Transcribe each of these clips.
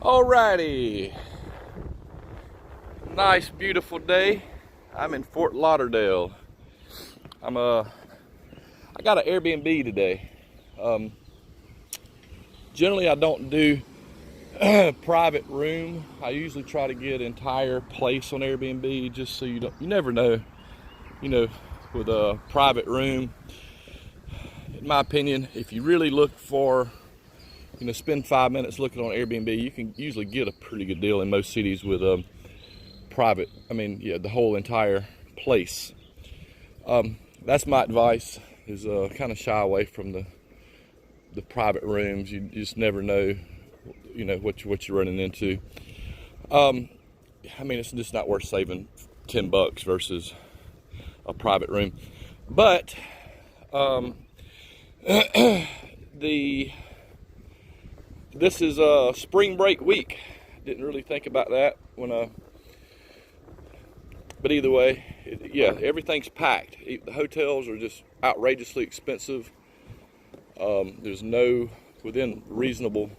Alrighty, nice beautiful day. I'm in Fort Lauderdale. I got an Airbnb today. Generally I don't do private room. I usually try to get entire place on Airbnb, just so you never know, with a private room. In my opinion, if you really look for, spend 5 minutes looking on Airbnb, you can usually get a pretty good deal in most cities with private. The whole entire place. That's my advice, is kind of shy away from the private rooms. You just never know, what you're running into. It's just not worth saving $10 versus a private room. But this is a spring break week. Didn't really think about that but either way, everything's packed. The hotels are just outrageously expensive. There's no within reasonable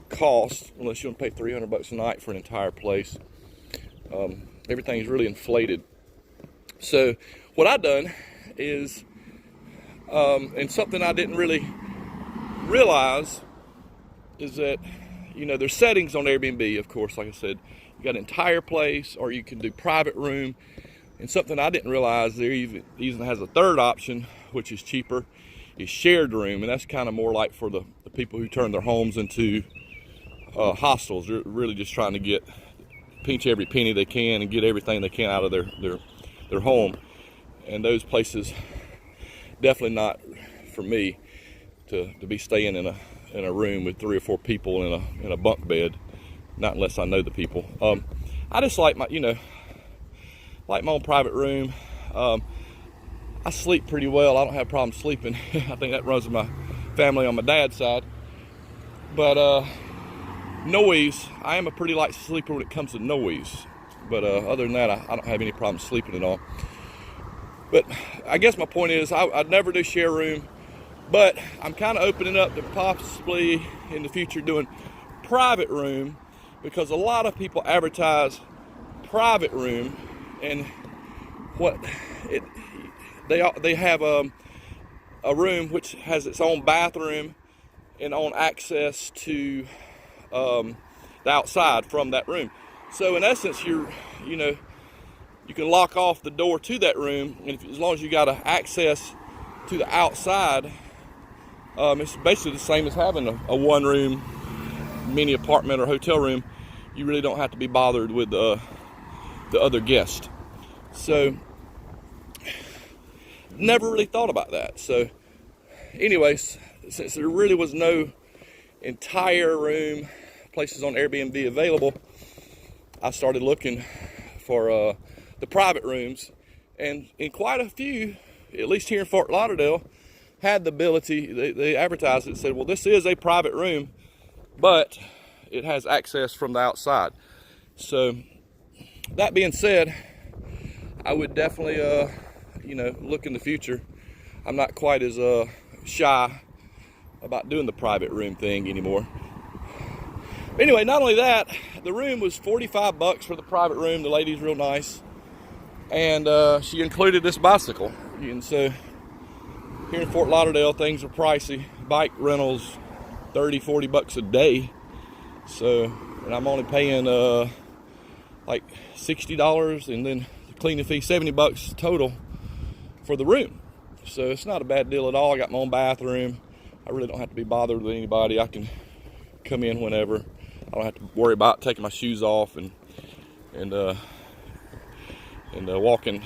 cost, unless you want to pay $300 a night for an entire place. Everything's really inflated. So what I've done is, and something I didn't really realize, is that there's settings on Airbnb. Of course, like I said, you got an entire place, or you can do private room. And something I didn't realize, there even has a third option, which is cheaper, is shared room. And that's kind of more like for the people who turn their homes into hostels. They're really just trying to pinch every penny they can and get everything they can out of their home. And those places, definitely not for me to be staying in a room with 3 or 4 people in a bunk bed, not unless I know the people. I just like my own private room. I sleep pretty well. I don't have a problem sleeping. I think that runs in my family on my dad's side. But noise, I am a pretty light sleeper when it comes to noise. But other than that, I don't have any problem sleeping at all. But I guess my point is, I'd never do share room. But I'm kind of opening up to possibly in the future doing private room, because a lot of people advertise private room, and they have a room which has its own bathroom and own access to the outside from that room. So in essence, you can lock off the door to that room, and as long as you got access to the outside, it's basically the same as having a one-room mini apartment or hotel room. You really don't have to be bothered with the other guest. So, never really thought about that. So, anyways, since there really was no entire room places on Airbnb available, I started looking for the private rooms, and in quite a few, at least here in Fort Lauderdale, had the ability. They advertised it and said, well, this is a private room, but it has access from the outside. So that being said, I would definitely look in the future. I'm not quite as shy about doing the private room thing anymore. But anyway, not only that, the room was $45 for the private room. The lady's real nice, and she included this bicycle. And so here in Fort Lauderdale, things are pricey. Bike rentals, $30-40 a day. So, and I'm only paying like $60, and then the cleaning fee $70 total for the room. So it's not a bad deal at all. I got my own bathroom. I really don't have to be bothered with anybody. I can come in whenever. I don't have to worry about taking my shoes off and walking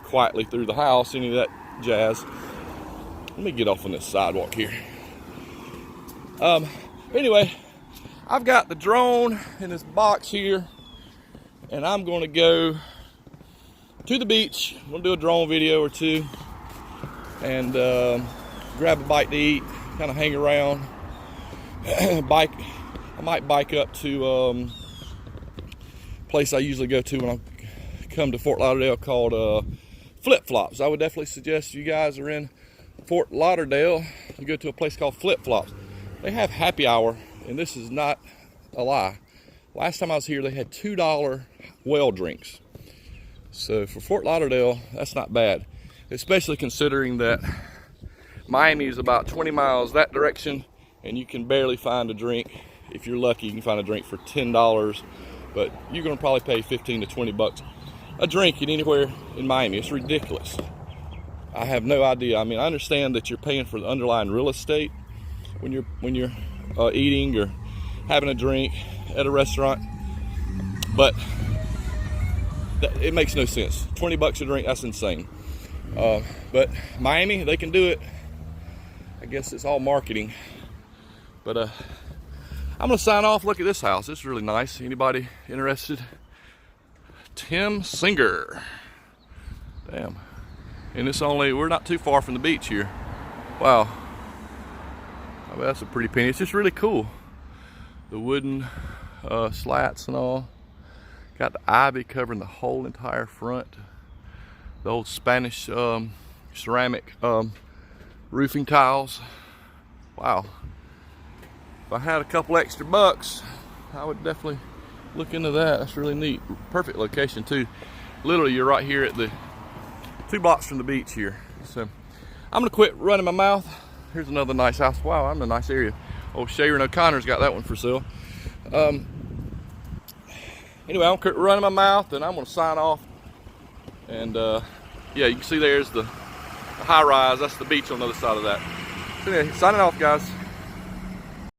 quietly through the house, any of that jazz. Let me get off on this sidewalk here. Anyway, I've got the drone in this box here, and I'm going to go to the beach. I'm going to do a drone video or two, and grab a bite to eat, kind of hang around. I might bike up to a place I usually go to when I come to Fort Lauderdale called Flip Flops. I would definitely suggest you guys are in Fort Lauderdale, you go to a place called Flip Flops. They have happy hour, and this is not a lie. Last time I was here, they had $2 well drinks. So for Fort Lauderdale, that's not bad, especially considering that Miami is about 20 miles that direction, and you can barely find a drink. If you're lucky, you can find a drink for $10, but you're gonna probably pay 15 to 20 bucks a drink in anywhere in Miami. It's ridiculous. I have no idea. I mean, I understand that you're paying for the underlying real estate when you're eating or having a drink at a restaurant, but it makes no sense. 20 bucks a drink, that's insane. But Miami, they can do it. I guess it's all marketing. But I'm gonna sign off. Look at this house. It's really nice. Anybody interested? Tim Singer. Damn. And we're not too far from the beach here. Wow. I mean, that's a pretty penny. It's just really cool. The wooden slats and all. Got the ivy covering the whole entire front. The old Spanish ceramic roofing tiles. Wow. If I had a couple extra bucks, I would definitely look into that. That's really neat. Perfect location too. Literally, you're right here at the 2 blocks from the beach here. So I'm gonna quit running my mouth. Here's another nice house. Wow, I'm in a nice area. Old Sharon O'Connor's got that one for sale. Anyway, I'm quit running my mouth, and I'm gonna sign off. And yeah, you can see there's the high rise. That's the beach on the other side of that. So anyway, signing off, guys.